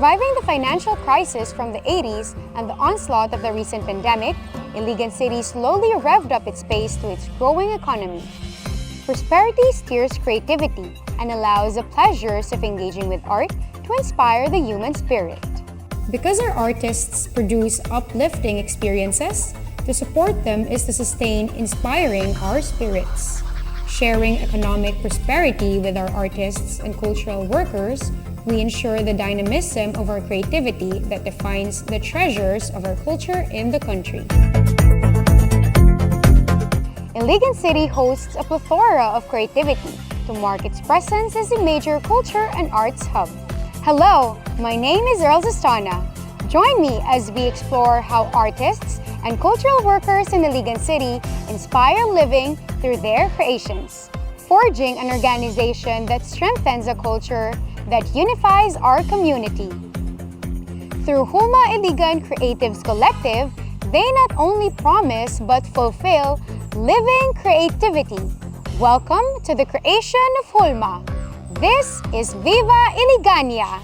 Surviving the financial crisis from the 80s and the onslaught of the recent pandemic, Iligan City slowly revved up its pace to its growing economy. Prosperity steers creativity and allows the pleasures of engaging with art to inspire the human spirit. Because our artists produce uplifting experiences, to support them is to sustain inspiring our spirits. Sharing economic prosperity with our artists and cultural workers, we ensure the dynamism of our creativity that defines the treasures of our culture in the country. Iligan City hosts a plethora of creativity to mark its presence as a major culture and arts hub. Hello, my name is Earl Zastana. Join me as we explore how artists and cultural workers in Iligan City inspire living through their creations, forging an organization that strengthens a culture that unifies our community. Through Hulma-Iligan Creatives Collective, they not only promise but fulfill living creativity. Welcome to the creation of Hulma. This is Viva Iligania!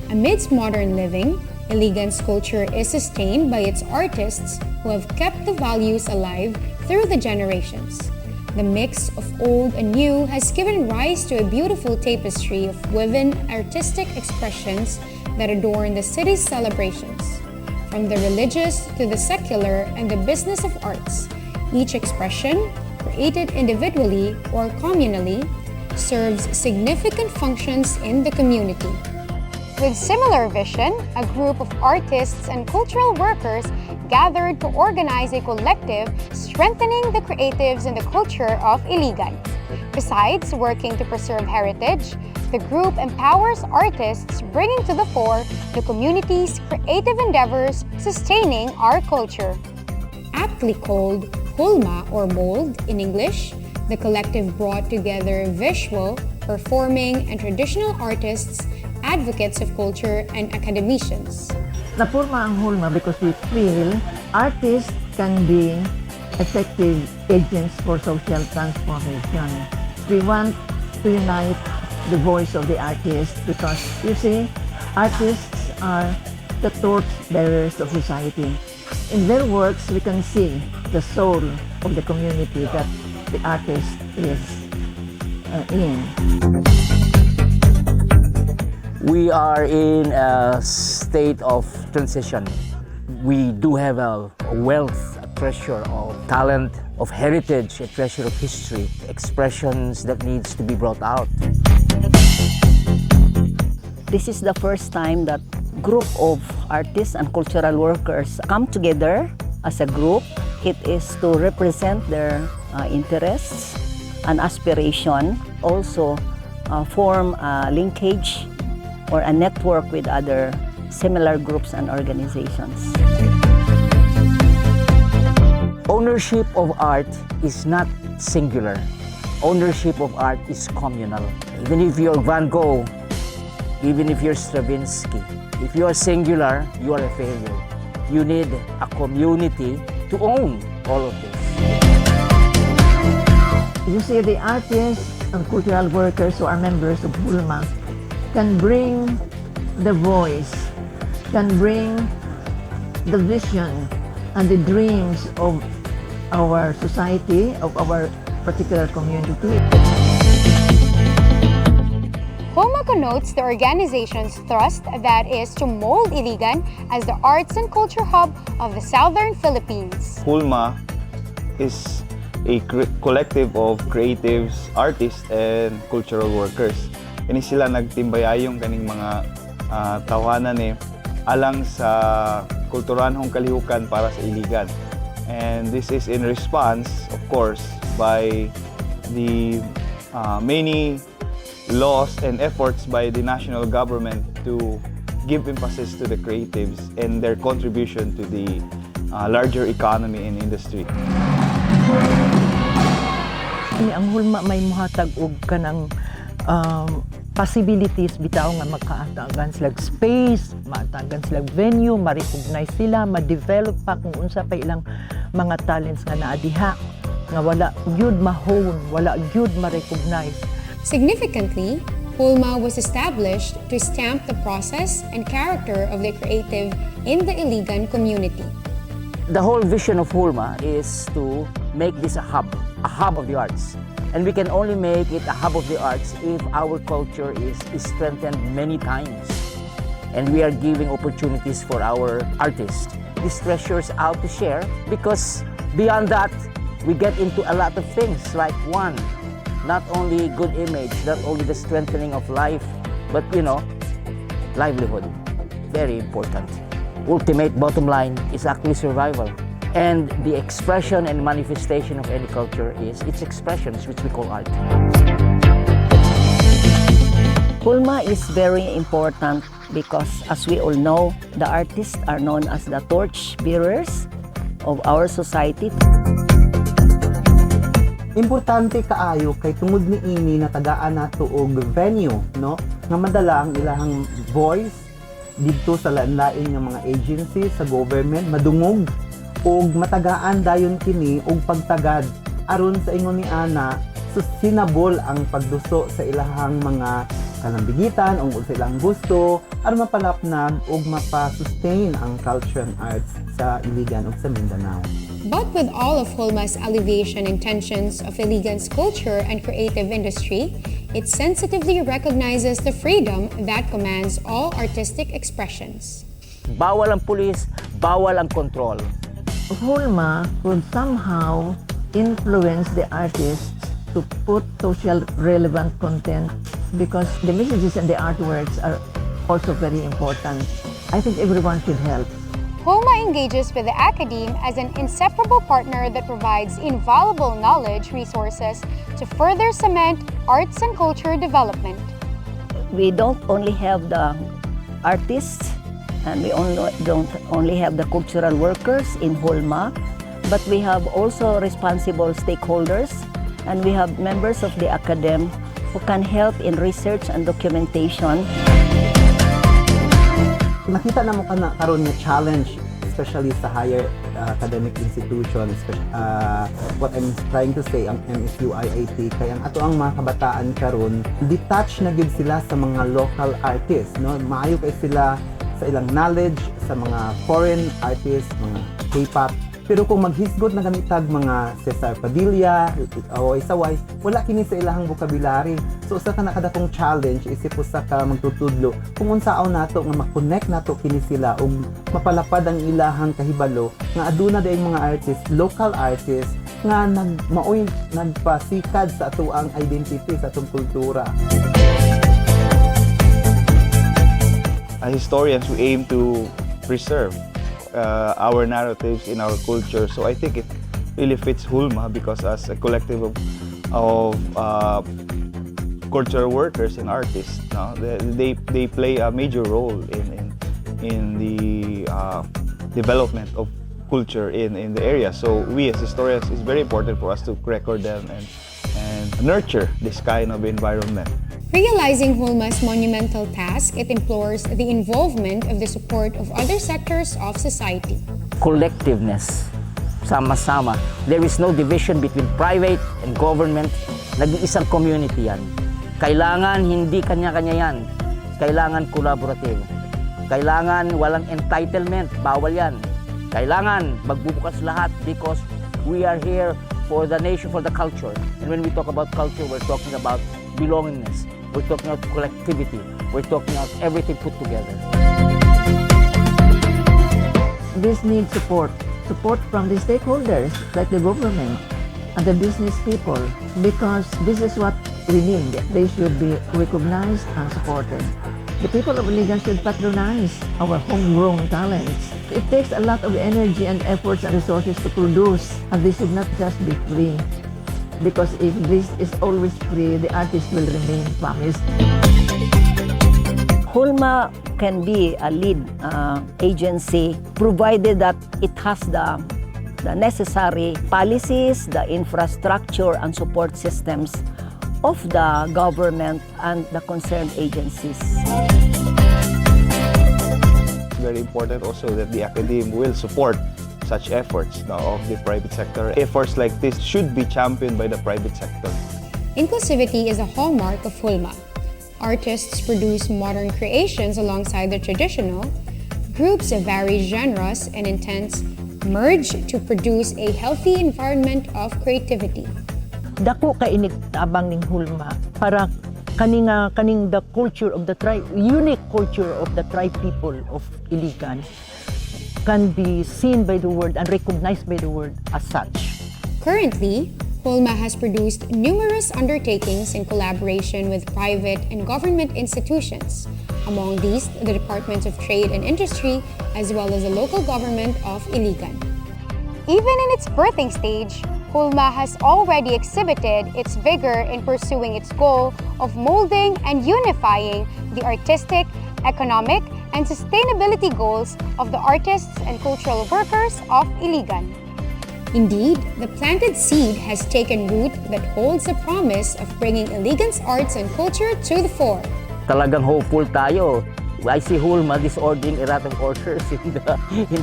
Amidst modern living, Iligan's culture is sustained by its artists who have kept the values alive through the generations. The mix of old and new has given rise to a beautiful tapestry of woven artistic expressions that adorn the city's celebrations. From the religious to the secular and the business of arts, each expression, created individually or communally, serves significant functions in the community. With similar vision, a group of artists and cultural workers gathered to organize a collective strengthening the creatives and the culture of Iligan. Besides working to preserve heritage, the group empowers artists, bringing to the fore the community's creative endeavors sustaining our culture. Aptly called Hulma or mold in English, the collective brought together visual, performing, and traditional artists, advocates of culture, and academicians. Napurma ang Hulma because we feel artists can be effective agents for social transformation. We want to unite the voice of the artists because, you see, artists are the torch bearers of society. In their works, we can see the soul of the community that the artist is in. We are in a state of transition. We do have a wealth, a treasure of talent, of heritage, a treasure of history, expressions that needs to be brought out. This is the first time that group of artists and cultural workers come together as a group. It is to represent their interests and aspiration, also form a linkage or a network with other similar groups and organizations. Ownership of art is not singular. Ownership of art is communal. Even if you're Van Gogh, even if you're Stravinsky, if you are singular, you are a failure. You need a community to own all of this. You see, the artists and cultural workers who are members of Hulma can bring the voice, can bring the vision and the dreams of our society, of our particular community. Hulma connotes the organization's thrust that is to mold Iligan as the arts and culture hub of the southern Philippines. Hulma is a collective of creatives, artists, and cultural workers. Kini sila nagtimbayayong kaning mga tawanan alang sa kulturanhong kalihukan para sa Iligan. And this is in response, of course, by the many laws and efforts by the national government to give emphasis to the creatives and their contribution to the larger economy and industry. Ang Hulma may muhatag og kanang possibilities bitaw nga makaatagan sila space, maatagan sila venue, ma-recognize sila, ma-develop pa kung unsa pa ilang mga talents nga naa diha nga wala gyud ma-hone, wala gyud ma-recognize. Significantly, Hulma was established to stamp the process and character of the creative in the Iligan community. The whole vision of Hulma is to make this a hub of the arts. And we can only make it a hub of the arts if our culture is strengthened many times. And we are giving opportunities for our artists. These treasures out to share because beyond that, we get into a lot of things like one, not only good image, not only the strengthening of life, but livelihood. Very important. Ultimate bottom line is actually survival. And the expression and manifestation of any culture is its expressions, which we call art. Hulma is very important because, as we all know, the artists are known as the torch bearers of our society. Importante kaayo kay tungod ni ini na tagaan nato og venue, no? Nga madala ang ilahang voice dito sa lain-lain nga mga agency sa government madungog og matagaan dayon kini og pagtagad aron sa ingon ni ana sustainable ang pagduso sa ilahang mga kalambigitan o sa ilang gusto aron mapalapnag og mapa-sustain ang culture and arts sa Iligan ug sa Mindanao. But with all of Hulma's alleviation intentions of Iligan's culture and creative industry, it sensitively recognizes the freedom that commands all artistic expressions. Bawal ang pulis, bawal ang kontrol. Hulma could somehow influence the artists to put social relevant content because the messages and the artworks are also very important. I think everyone should help. Hulma engages with the academe as an inseparable partner that provides invaluable knowledge resources to further cement arts and culture development. We don't only have the artists and we don't only have the cultural workers in Hulma, but we have also responsible stakeholders and we have members of the academe who can help in research and documentation. Nakita na mo karon nga challenge especially sa higher academic institutions, what I'm trying to say ang MSU IIT kay ang ato ang mga kabataan karon detached na gid sila sa mga local artists, no? Maayo kay sila sa ilang knowledge sa mga foreign artists, mga K-pop. Pero kung maghisgot na ganitag mga Cesar Padilla, Away Saway, wala kini sa ilahang vocabulary. So usa ka na kadakong challenge isip usa ka magtutudlo kung unsaon nato nga ma-connect nato kini sila ug mapalapad ang ilahang kahibalo nga aduna daayong mga artists, local artists nga nagpasikad sa atoang identity sa atong kultura. As historians, we aim to preserve our narratives in our culture. So I think it really fits Hulma because as a collective of cultural workers and artists, no, they play a major role in the development of culture in the area. So we as historians, it's very important for us to record them and nurture this kind of environment. Realizing Hulma's monumental task, it implores the involvement of the support of other sectors of society. Collectiveness, sama-sama. There is no division between private and government. Nag-iisang community yan. Kailangan hindi kanya-kanya yan. Kailangan collaborative. Kailangan walang entitlement. Bawal yan. Kailangan magbubukas lahat because we are here for the nation, for the culture. And when we talk about culture, we're talking about belongingness. We're talking about collectivity. We're talking about everything put together. This needs support from the stakeholders like the government and the business people because this is what we need. They should be recognized and supported. The people of Iligan should patronize our homegrown talents. It takes a lot of energy and efforts and resources to produce, and this should not just be free. Because if this is always free, the artist will remain famished. Hulma can be a lead agency provided that it has the necessary policies, the infrastructure and support systems of the government and the concerned agencies. It's very important also that the academe will support such efforts now of the private sector. Efforts like this should be championed by the private sector. Inclusivity is a hallmark of Hulma. Artists produce modern creations alongside the traditional. Groups of varied genres and intents merge to produce a healthy environment of creativity. Dako ka inig abang ning Hulma para kaning the culture of the tribe, unique culture of the tribe people of Iligan can be seen by the world and recognized by the world as such. Currently, Hulma has produced numerous undertakings in collaboration with private and government institutions. Among these, the Departments of Trade and Industry, as well as the local government of Iligan. Even in its birthing stage, Hulma has already exhibited its vigor in pursuing its goal of molding and unifying the artistic, economic, and sustainability goals of the artists and cultural workers of Iligan. Indeed, the planted seed has taken root that holds the promise of bringing Iligan's arts and culture to the fore. Talagang hopeful tayo. I see Hulma disordering erratic orders in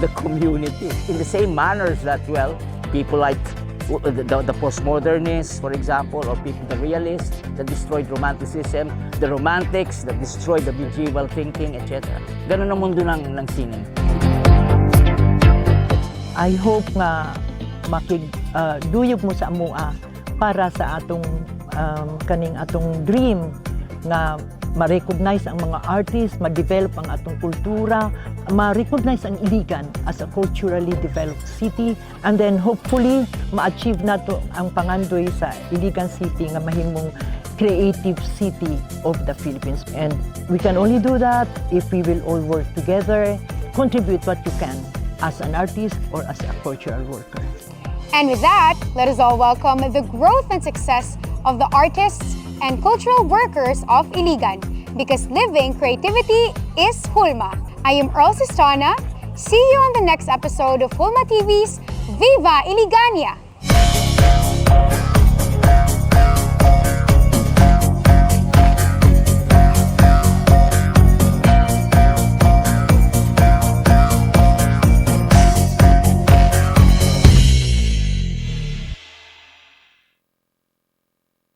the community. In the same manners that, well, people like the postmodernists, for example, or people, the realists that destroyed romanticism, the romantics that destroyed the medieval thinking, etc. Ganun ang mundo ng sining. I hope nga duyog mo sa amua para sa atong kaning atong dream nga ma-recognize ang mga artists, ma-develop ang atong kultura, ma-recognize ang Iligan as a culturally developed city, and then hopefully ma-achieve nato ang pangandoy sa Iligan City nga mahimong creative city of the Philippines. And we can only do that if we will all work together, contribute what you can as an artist or as a cultural worker. And with that, let us all welcome the growth and success of the artists and cultural workers of Iligan, because living creativity is Hulma. I am Earl Sistana. See you on the next episode of Hulma TV's Viva Iligania!